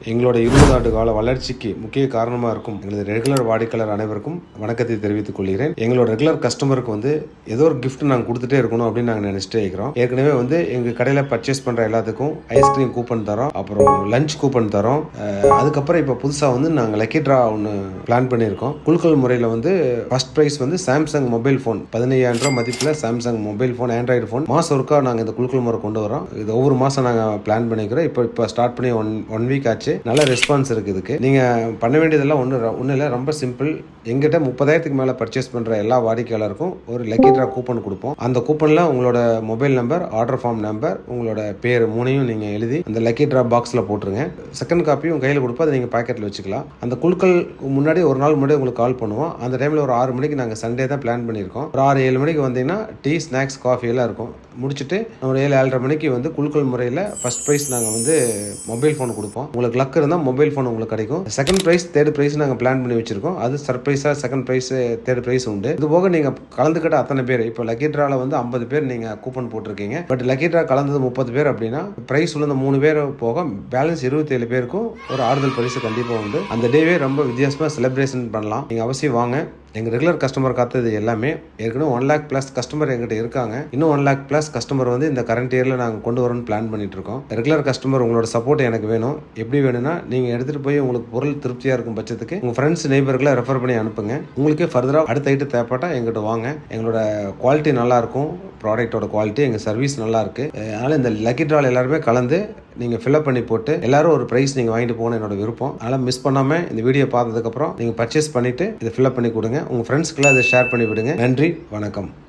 எங்களோட 20 ஆண்டு கால வளர்ச்சிக்கு முக்கிய காரணமாக இருக்கும் எங்களது ரெகுலர் வாடிக்கையாளர் அனைவருக்கும் வணக்கத்தை தெரிவித்துக் கொள்கிறேன். எங்களோட ரெகுலர் கஸ்டமருக்கு ஏதோ ஒரு கிஃப்ட் நாங்கள் கொடுத்துட்டே இருக்கணும் அப்படின்னு நாங்கள் நினச்சிட்டே இருக்கிறோம். ஏற்கனவே எங்கள் கடையில் பர்ச்சேஸ் பண்ணுற எல்லாத்துக்கும் ஐஸ்கிரீம் கூப்பன் தரோம், அப்புறம் லஞ்ச் கூப்பன் தரோம். அதுக்கப்புறம் இப்போ புதுசாக நாங்கள் லக்கி ட்ரா ஒன்று பிளான் பண்ணியிருக்கோம். குலுக்கல் முறையில் first prize Samsung mobile phone 15,000 ரூபா மதிப்பில் Samsung mobile phone, Android phone மாதம் ஒருக்கா நாங்கள் இந்த குலுக்கல் முறை கொண்டு வரோம். இது ஒவ்வொரு மாதம் நாங்கள் பிளான் பண்ணிக்கிறோம். இப்போ ஸ்டார்ட் பண்ணி ஒன் வீக் ஆச்சு. நல்ல ரெஸ்பான்ஸ் இருக்குது. இதுக்கு நீங்கள் பண்ண வேண்டியதெல்லாம் ஒன்றும் இல்லை, ரொம்ப சிம்பிள். எங்கிட்ட 30,000க்கு மேலே பர்ச்சேஸ் பண்ணுற எல்லா வாடிக்கையாளருக்கும் ஒரு லக்கி ட்ரா கூப்பன் கொடுப்போம். அந்த கூப்பனில் உங்களோட mobile number, order form number, உங்களோட பேர் 3 நீங்கள் எழுதி அந்த லக்கி ட்ரா பாக்ஸில் போட்டுருங்க. செகண்ட் காப்பியும் கையில் கொடுப்போம், அதை நீங்கள் பாக்கெட்டில் வச்சுக்கலாம். அந்த குலுக்கல் முன்னாடி ஒரு நாள் முன்னாடி உங்களுக்கு கால் பண்ணுவோம். அந்த டைமில் ஒரு 6 மணிக்கு நாங்கள் சண்டே தான் பிளான் பண்ணியிருக்கோம். ஒரு 6-7 மணிக்கு வந்தீங்கன்னா டீ, ஸ்நாக்ஸ், காஃபி எல்லாம் இருக்கும். முடிச்சுட்டு ஒரு 7-7:30 மணிக்கு குலுக்கல் முறையில் ஃபர்ஸ்ட் ப்ரைஸ் நாங்கள் மொபைல் ஃபோன் கொடுப்போம். உங்களுக்கு லக் இருந்தால் மொபைல் ஃபோன் உங்களுக்கு கிடைக்கும். செகண்ட் ப்ரைஸ், தேர்ட் ப்ரைஸ் நாங்கள் பிளான் பண்ணி வச்சிருக்கோம். அது சர்ப்ரைஸாக செகண்ட் ப்ரைஸ், தேர்ட் ப்ரைஸ் உண்டு. இது போக நீங்கள் கலந்துக்கிட்ட அத்தனை பேர், இப்போ லக்கி ட்ராவில் 50 பேர் நீங்கள் கூப்பன் போட்டிருக்கீங்க. பட் லக்கி ட்ரா கலந்தது 30 பேர் அப்படின்னா ப்ரைஸ் உள்ள 3 பேர் போக பேலன்ஸ் 27 பேருக்கும் ஒரு ஆறுதல் பரிசு கண்டிப்பாக உண்டு. அந்த டேவே ரொம்ப வித்தியாசமாக செலிப்ரேஷன் பண்ணலாம். நீங்கள் அவசியம் வாங்க. எங்கள் ரெகுலர் கஸ்டமர் காத்தது எல்லாமே ஏற்கனவே 1 lakh + கஸ்டமர் எங்கிட்ட இருக்காங்க. இன்னும் 1 lakh + கஸ்டமர் இந்த கரண்ட் இயரில் நாங்கள் கொண்டு வரோன்னு பிளான் பண்ணிட்டு இருக்கோம். ரெகுலர் கஸ்டமர் உங்களோட சப்போர்ட் எனக்கு வேணும். எப்படி வேணும்னா, நீங்கள் எடுத்துகிட்டு போய் உங்களுக்கு பொருள் திருப்தியாக இருக்கும் பட்சத்துக்கு உங்கள் ஃப்ரெண்ட்ஸ், நெய்பர்களை ரெஃபர் பண்ணி அனுப்புங்க. உங்களுக்கே ஃபர்தராக அடுத்த ஐட்டம் தேவைப்பட்டால் எங்கிட்ட வாங்க. எங்களோட குவாலிட்டி நல்லாயிருக்கும், ப்ராடக்டோட குவாலிட்டி, எங்கள் சர்வீஸ் நல்லா இருக்கு. அதனால் இந்த லக்கி ட்ரால் எல்லாருமே கலந்து நீங்கள் ஃபில்அப் பண்ணி போட்டு எல்லாரும் ஒரு ப்ரைஸ் நீங்கள் வாங்கிட்டு போகணும் என்னோட விருப்பம். அதனால் மிஸ் பண்ணாமல் இந்த வீடியோ பார்த்ததுக்கப்புறம் நீங்கள் பர்ச்சேஸ் பண்ணிவிட்டு இதை ஃபில்அப் பண்ணி கொடுங்க. உங்கள் ஃப்ரெண்ட்ஸ்க்கெல்லாம் இதை ஷேர் பண்ணி விடுங்க. நன்றி, வணக்கம்.